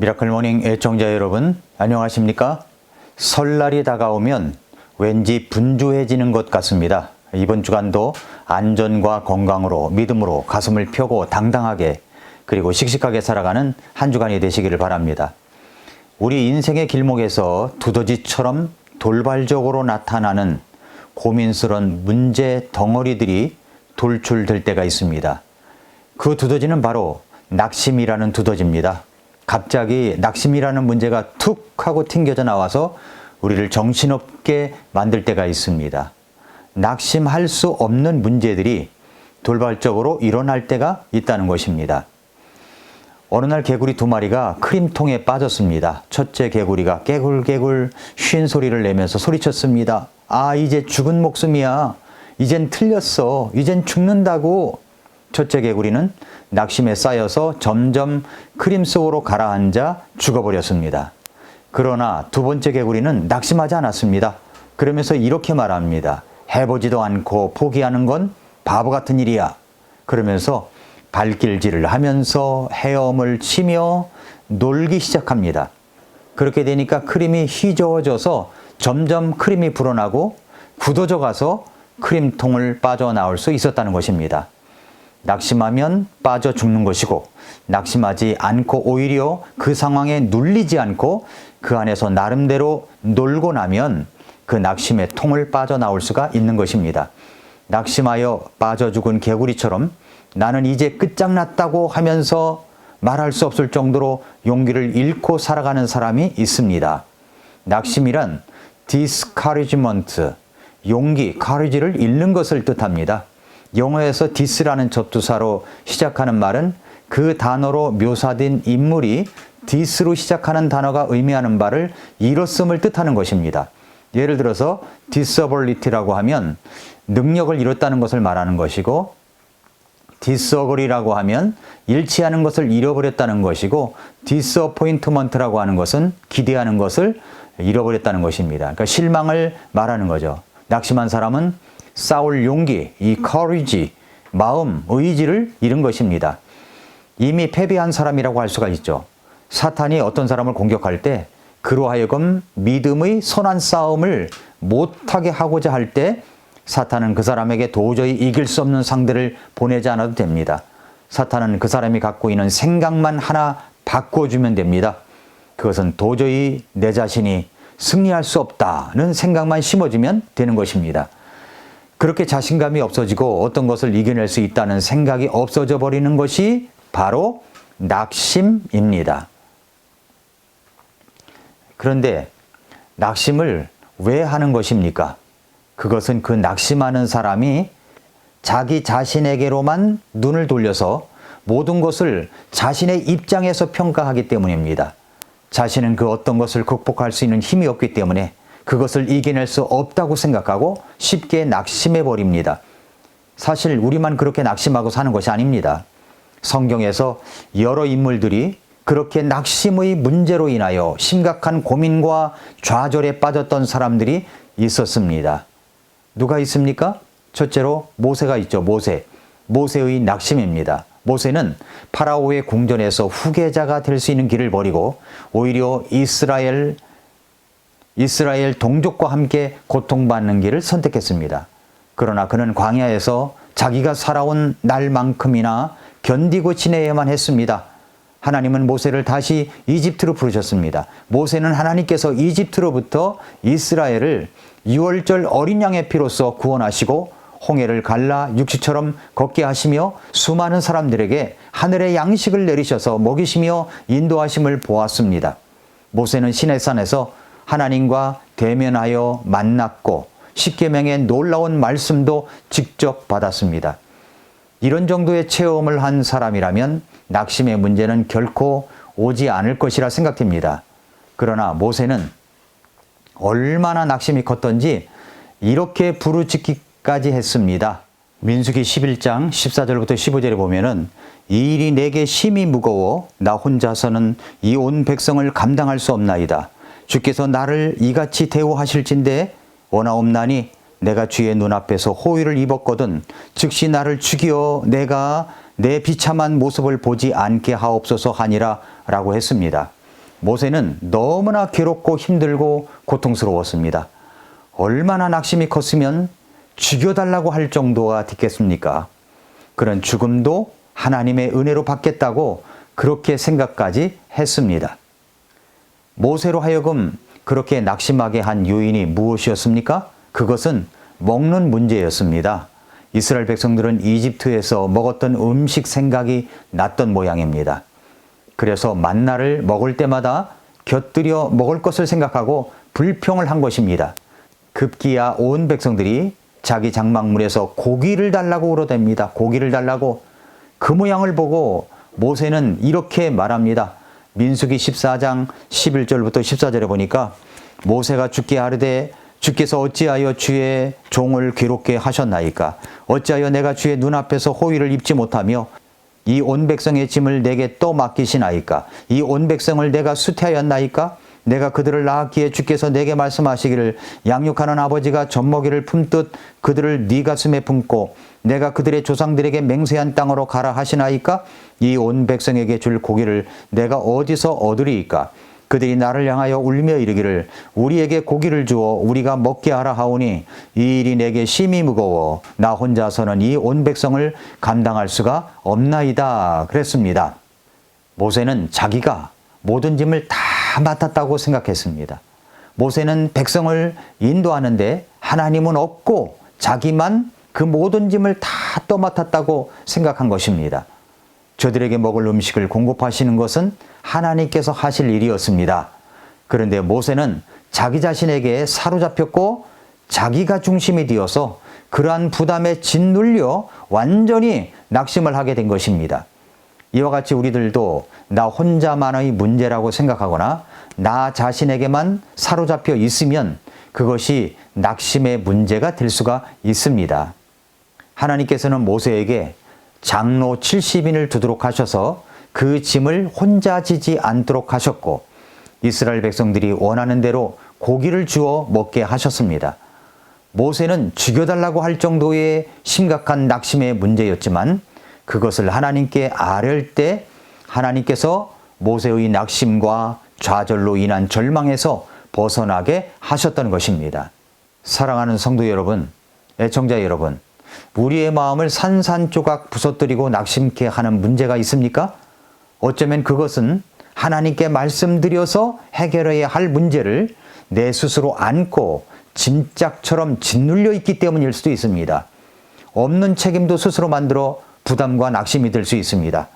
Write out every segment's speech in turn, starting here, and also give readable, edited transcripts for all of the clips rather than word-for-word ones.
미라클 모닝 애청자 여러분, 안녕하십니까? 설날이 다가오면 왠지 분주해지는 것 같습니다. 이번 주간도 안전과 건강으로 믿음으로 가슴을 펴고 당당하게 그리고 씩씩하게 살아가는 한 주간이 되시기를 바랍니다. 우리 인생의 길목에서 두더지처럼 돌발적으로 나타나는 고민스러운 문제 덩어리들이 돌출될 때가 있습니다. 그 두더지는 바로 낙심이라는 두더지입니다. 갑자기 낙심이라는 문제가 툭 하고 튕겨져 나와서 우리를 정신없게 만들 때가 있습니다. 낙심할 수 없는 문제들이 돌발적으로 일어날 때가 있다는 것입니다. 어느 날 개구리 두 마리가 크림통에 빠졌습니다. 첫째 개구리가 깨굴깨굴 쉰 소리를 내면서 소리쳤습니다. 아, 이제 죽은 목숨이야. 이젠 틀렸어. 이젠 죽는다고. 첫째 개구리는 낙심에 쌓여서 점점 크림 속으로 가라앉아 죽어버렸습니다. 그러나 두 번째 개구리는 낙심하지 않았습니다. 그러면서 이렇게 말합니다. 해보지도 않고 포기하는 건 바보 같은 일이야. 그러면서 발길질을 하면서 헤엄을 치며 놀기 시작합니다. 그렇게 되니까 크림이 휘저어져서 점점 크림이 불어나고 굳어져 가서 크림통을 빠져나올 수 있었다는 것입니다. 낙심하면 빠져 죽는 것이고 낙심하지 않고 오히려 그 상황에 눌리지 않고 그 안에서 나름대로 놀고 나면 그 낙심의 통을 빠져나올 수가 있는 것입니다. 낙심하여 빠져 죽은 개구리처럼 나는 이제 끝장났다고 하면서 말할 수 없을 정도로 용기를 잃고 살아가는 사람이 있습니다. 낙심이란 discouragement, 용기, courage를 잃는 것을 뜻합니다. 영어에서 this라는 접두사로 시작하는 말은 그 단어로 묘사된 인물이 this로 시작하는 단어가 의미하는 바를 잃었음을 뜻하는 것입니다. 예를 들어서 disability라고 하면 능력을 잃었다는 것을 말하는 것이고 disagree라고 하면 일치하는 것을 잃어버렸다는 것이고 disappointment라고 하는 것은 기대하는 것을 잃어버렸다는 것입니다. 그러니까 실망을 말하는 거죠. 낙심한 사람은 싸울 용기, 이 courage, 마음, 의지를 잃은 것입니다. 이미 패배한 사람이라고 할 수가 있죠. 사탄이 어떤 사람을 공격할 때 그로 하여금 믿음의 선한 싸움을 못하게 하고자 할 때 사탄은 그 사람에게 도저히 이길 수 없는 상대를 보내지 않아도 됩니다. 사탄은 그 사람이 갖고 있는 생각만 하나 바꿔주면 됩니다. 그것은 도저히 내 자신이 승리할 수 없다는 생각만 심어주면 되는 것입니다. 그렇게 자신감이 없어지고 어떤 것을 이겨낼 수 있다는 생각이 없어져 버리는 것이 바로 낙심입니다. 그런데 낙심을 왜 하는 것입니까? 그것은 그 낙심하는 사람이 자기 자신에게로만 눈을 돌려서 모든 것을 자신의 입장에서 평가하기 때문입니다. 자신은 그 어떤 것을 극복할 수 있는 힘이 없기 때문에 그것을 이겨낼 수 없다고 생각하고 쉽게 낙심해 버립니다. 사실 우리만 그렇게 낙심하고 사는 것이 아닙니다. 성경에서 여러 인물들이 그렇게 낙심의 문제로 인하여 심각한 고민과 좌절에 빠졌던 사람들이 있었습니다. 누가 있습니까? 첫째로 모세가 있죠. 모세의 낙심입니다. 모세는 파라오의 궁전에서 후계자가 될 수 있는 길을 버리고 오히려 이스라엘 동족과 함께 고통받는 길을 선택했습니다. 그러나 그는 광야에서 자기가 살아온 날만큼이나 견디고 지내야만 했습니다. 하나님은 모세를 다시 이집트로 부르셨습니다. 모세는 하나님께서 이집트로부터 이스라엘을 6월절 어린 양의 피로써 구원하시고 홍해를 갈라 육지처럼 걷게 하시며 수많은 사람들에게 하늘의 양식을 내리셔서 먹이시며 인도하심을 보았습니다. 모세는 시내산에서 하나님과 대면하여 만났고 십계명의 놀라운 말씀도 직접 받았습니다. 이런 정도의 체험을 한 사람이라면 낙심의 문제는 결코 오지 않을 것이라 생각됩니다. 그러나 모세는 얼마나 낙심이 컸던지 이렇게 부르짖기까지 했습니다. 민수기 11장 14절부터 15절에 보면은 이 일이 내게 심히 무거워 나 혼자서는 이 온 백성을 감당할 수 없나이다. 주께서 나를 이같이 대우하실진대 원하옵나니 내가 주의 눈앞에서 호위를 입었거든 즉시 나를 죽이어 내가 내 비참한 모습을 보지 않게 하옵소서 하니라 라고 했습니다. 모세는 너무나 괴롭고 힘들고 고통스러웠습니다. 얼마나 낙심이 컸으면 죽여달라고 할 정도가 됐겠습니까? 그런 죽음도 하나님의 은혜로 받겠다고 그렇게 생각까지 했습니다. 모세로 하여금 그렇게 낙심하게 한 요인이 무엇이었습니까? 그것은 먹는 문제였습니다. 이스라엘 백성들은 이집트에서 먹었던 음식 생각이 났던 모양입니다. 그래서 만나를 먹을 때마다 곁들여 먹을 것을 생각하고 불평을 한 것입니다. 급기야 온 백성들이 자기 장막문에서 고기를 달라고 울어댑니다. 고기를 달라고. 그 모양을 보고 모세는 이렇게 말합니다. 민수기 14장 11절부터 14절에 보니까 모세가 주께 아뢰되 주께서 어찌하여 주의 종을 괴롭게 하셨나이까? 어찌하여 내가 주의 눈앞에서 호의를 입지 못하며 이 온 백성의 짐을 내게 또 맡기시나이까? 이 온 백성을 내가 수태하였나이까? 내가 그들을 낳았기에 주께서 내게 말씀하시기를 양육하는 아버지가 젖먹이를 품듯 그들을 네 가슴에 품고 내가 그들의 조상들에게 맹세한 땅으로 가라 하시나이까? 이 온 백성에게 줄 고기를 내가 어디서 얻으리이까? 그들이 나를 향하여 울며 이르기를 우리에게 고기를 주어 우리가 먹게 하라 하오니 이 일이 내게 심히 무거워 나 혼자서는 이 온 백성을 감당할 수가 없나이다 그랬습니다. 모세는 자기가 모든 짐을 다 맡았다고 생각했습니다. 모세는 백성을 인도하는데 하나님은 없고 자기만 그 모든 짐을 다 떠맡았다고 생각한 것입니다. 저들에게 먹을 음식을 공급하시는 것은 하나님께서 하실 일이었습니다. 그런데 모세는 자기 자신에게 사로잡혔고 자기가 중심이 되어서 그러한 부담에 짓눌려 완전히 낙심을 하게 된 것입니다. 이와 같이 우리들도 나 혼자만의 문제라고 생각하거나 나 자신에게만 사로잡혀 있으면 그것이 낙심의 문제가 될 수가 있습니다. 하나님께서는 모세에게 장로 70인을 두도록 하셔서 그 짐을 혼자 지지 않도록 하셨고 이스라엘 백성들이 원하는 대로 고기를 주어 먹게 하셨습니다. 모세는 죽여달라고 할 정도의 심각한 낙심의 문제였지만 그것을 하나님께 아뢰을 때 하나님께서 모세의 낙심과 좌절로 인한 절망에서 벗어나게 하셨던 것입니다. 사랑하는 성도 여러분, 애청자 여러분, 우리의 마음을 산산조각 부서뜨리고 낙심케 하는 문제가 있습니까? 어쩌면 그것은 하나님께 말씀드려서 해결해야 할 문제를 내 스스로 안고 짐짝처럼 짓눌려 있기 때문일 수도 있습니다. 없는 책임도 스스로 만들어 부담과 낙심이 될 수 있습니다.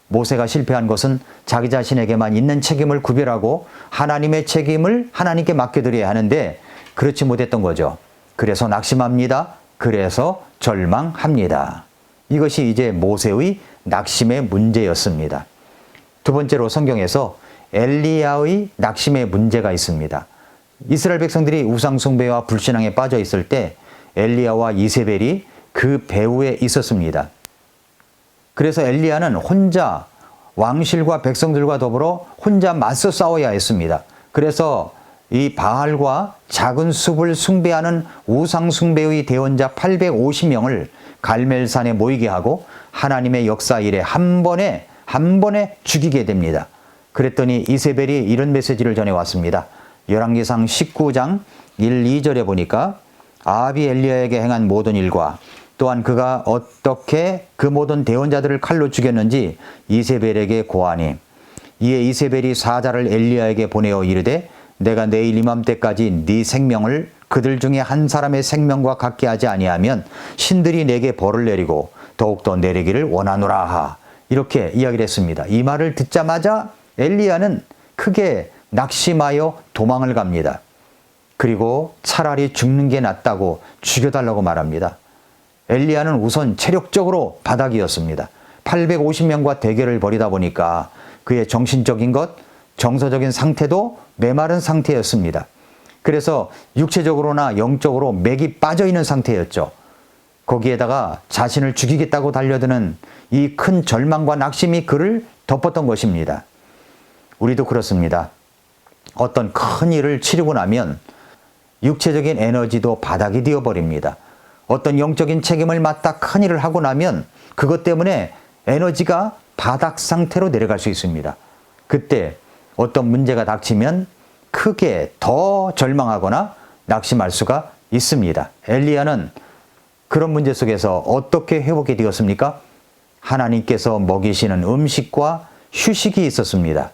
모세가 실패한 것은 자기 자신에게만 있는 책임을 구별하고 하나님의 책임을 하나님께 맡겨드려야 하는데 그렇지 못했던 거죠. 그래서 낙심합니다. 그래서 절망합니다. 이것이 이제 모세의 낙심의 문제였습니다. 두 번째로 성경에서 엘리야의 낙심의 문제가 있습니다. 이스라엘 백성들이 우상 숭배와 불신앙에 빠져 있을 때 엘리야와 이세벨이 그 배후에 있었습니다. 그래서 엘리야는 혼자 왕실과 백성들과 더불어 혼자 맞서 싸워야 했습니다. 그래서 이 바알과 작은 숲을 숭배하는 우상 숭배의 대원자 850명을 갈멜산에 모이게 하고 하나님의 역사 일에 한 번에 죽이게 됩니다. 그랬더니 이세벨이 이런 메시지를 전해왔습니다. 열왕기상 19장 1, 2절에 보니까 아합이 엘리야에게 행한 모든 일과 또한 그가 어떻게 그 모든 대원자들을 칼로 죽였는지 이세벨에게 고하니 이에 이세벨이 사자를 엘리야에게 보내어 이르되 내가 내일 이맘때까지 네 생명을 그들 중에 한 사람의 생명과 같게 하지 아니하면 신들이 내게 벌을 내리고 더욱더 내리기를 원하노라 하. 이렇게 이야기를 했습니다. 이 말을 듣자마자 엘리야는 크게 낙심하여 도망을 갑니다. 그리고 차라리 죽는 게 낫다고 죽여달라고 말합니다. 엘리야는 우선 체력적으로 바닥이었습니다. 850명과 대결을 벌이다 보니까 그의 정신적인 것, 정서적인 상태도 메마른 상태였습니다. 그래서 육체적으로나 영적으로 맥이 빠져있는 상태였죠. 거기에다가 자신을 죽이겠다고 달려드는 이 큰 절망과 낙심이 그를 덮었던 것입니다. 우리도 그렇습니다. 어떤 큰 일을 치르고 나면 육체적인 에너지도 바닥이 되어버립니다. 어떤 영적인 책임을 맡아 큰 일을 하고 나면 그것 때문에 에너지가 바닥 상태로 내려갈 수 있습니다. 그때 어떤 문제가 닥치면 크게 더 절망하거나 낙심할 수가 있습니다. 엘리야는 그런 문제 속에서 어떻게 회복이 되었습니까? 하나님께서 먹이시는 음식과 휴식이 있었습니다.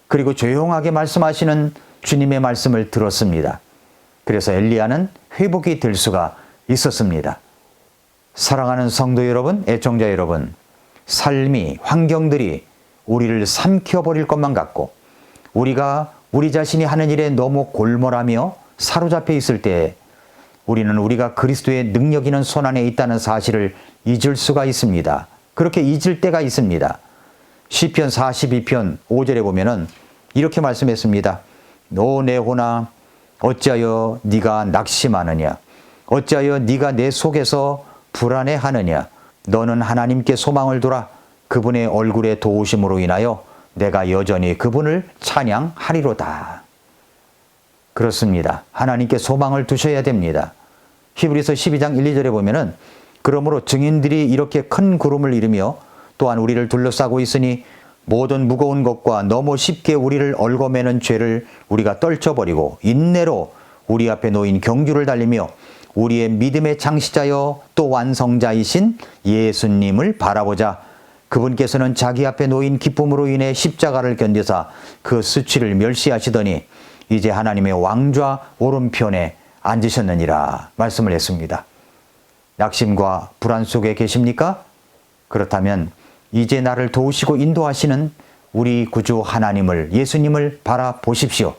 그리고 조용하게 말씀하시는 주님의 말씀을 들었습니다. 그래서 엘리야는 회복이 될 수가 있었습니다. 사랑하는 성도 여러분, 애청자 여러분, 삶이, 환경들이 우리를 삼켜버릴 것만 같고 우리가 우리 자신이 하는 일에 너무 골몰하며 사로잡혀 있을 때 우리는 우리가 그리스도의 능력 있는 손안에 있다는 사실을 잊을 수가 있습니다. 그렇게 잊을 때가 있습니다. 시편 42편 5절에 보면은 이렇게 말씀했습니다. 오 내 혼아 어찌하여 네가 낙심하느냐? 어찌하여 네가 내 속에서 불안해하느냐? 너는 하나님께 소망을 두라. 그분의 얼굴의 도우심으로 인하여 내가 여전히 그분을 찬양하리로다. 그렇습니다. 하나님께 소망을 두셔야 됩니다. 히브리서 12장 1, 2절에 보면은 그러므로 증인들이 이렇게 큰 구름을 이루며 또한 우리를 둘러싸고 있으니 모든 무거운 것과 너무 쉽게 우리를 얽어매는 죄를 우리가 떨쳐버리고 인내로 우리 앞에 놓인 경주를 달리며 우리의 믿음의 창시자여 또 완성자이신 예수님을 바라보자. 그분께서는 자기 앞에 놓인 기쁨으로 인해 십자가를 견디사 그 수치를 멸시하시더니 이제 하나님의 왕좌 오른편에 앉으셨느니라 말씀을 했습니다. 낙심과 불안 속에 계십니까? 그렇다면 이제 나를 도우시고 인도하시는 우리 구주 하나님을, 예수님을 바라보십시오.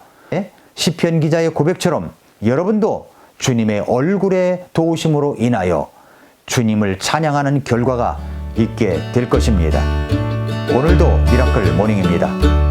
시편 기자의 고백처럼 여러분도 주님의 얼굴의 도우심으로 인하여 주님을 찬양하는 결과가 있게 될 것입니다. 오늘도 미라클 모닝입니다.